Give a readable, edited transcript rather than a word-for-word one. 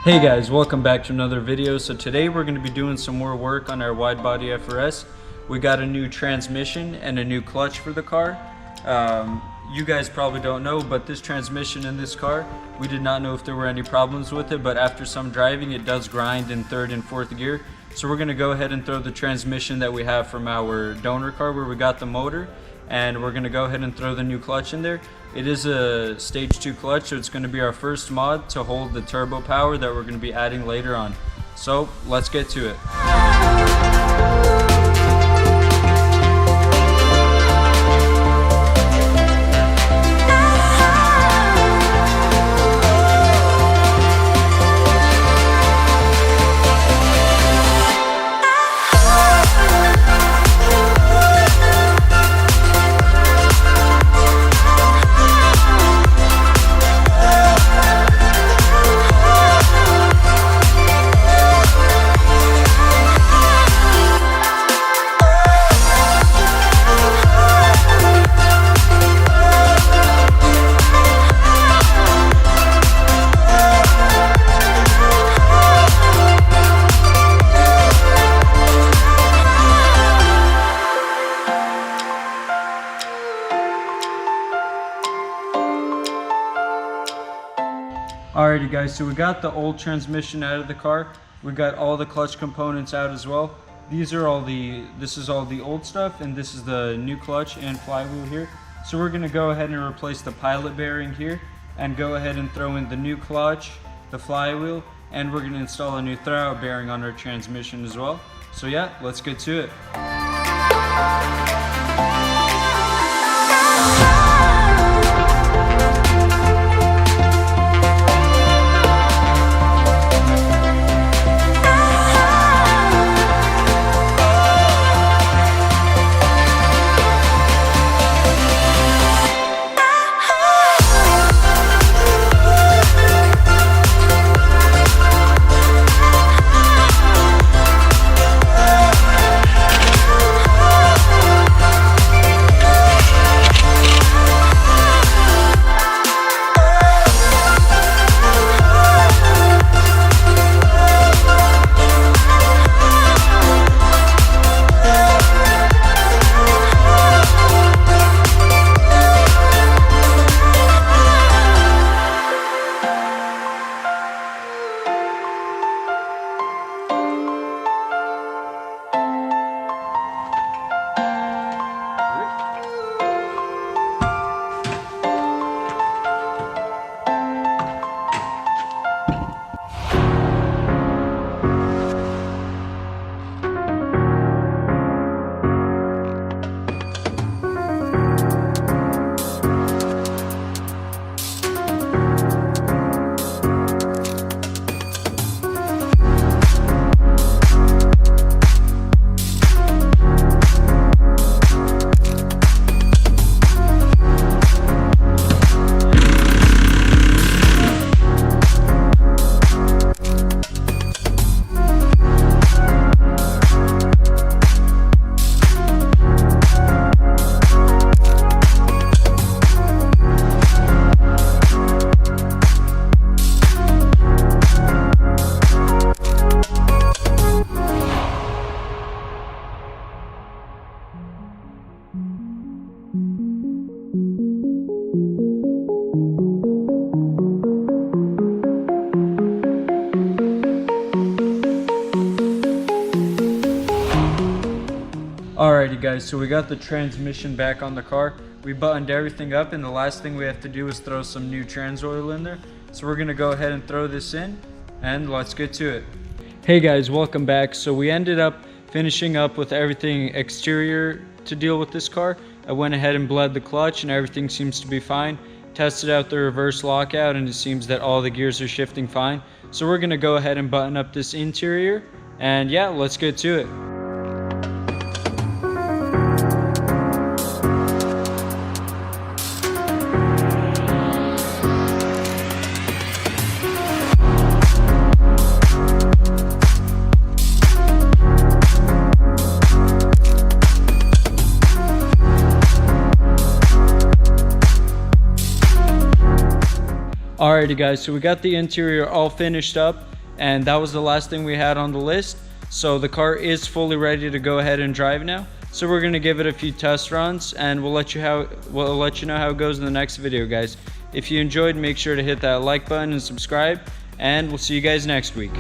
Hey guys, welcome back to another video. So today we're going to be doing some more work on our Widebody FRS. We got a new transmission and a new clutch for the car. You guys probably don't know, but this transmission in this car, we did not know if there were any problems with it, but after some driving it does grind in third and fourth gear. So we're going to go ahead and throw the transmission that we have from our donor car where we got the motor, and we're going to go ahead and throw the new clutch in there. It is a stage 2 clutch, so it's going to be our first mod to hold the turbo power that we're going to be adding later on. So let's get to it. Alrighty guys, so we got the old transmission out of the car. We got all the clutch components out as well. This is all the old stuff, and this is the new clutch and flywheel here. So we're gonna go ahead and replace the pilot bearing here and go ahead and throw in the new clutch, the flywheel, and we're gonna install a new throwout bearing on our transmission as well. So yeah, let's get to it. Alrighty guys, so we got the transmission back on the car. We buttoned everything up, and the last thing we have to do is throw some new trans oil in there. So we're gonna go ahead and throw this in, and let's get to it. Hey guys, welcome back. So we ended up finishing up with everything exterior to deal with this car. I went ahead and bled the clutch and everything seems to be fine. Tested out the reverse lockout and it seems that all the gears are shifting fine. So we're gonna go ahead and button up this interior, and yeah, let's get to it. Alrighty guys, so we got the interior all finished up And that was the last thing we had on the list. So the car is fully ready to go ahead and drive now. So we're gonna give it a few test runs, and we'll let you know how it goes in the next video, guys. If you enjoyed, make sure to hit that like button and subscribe, and we'll see you guys next week.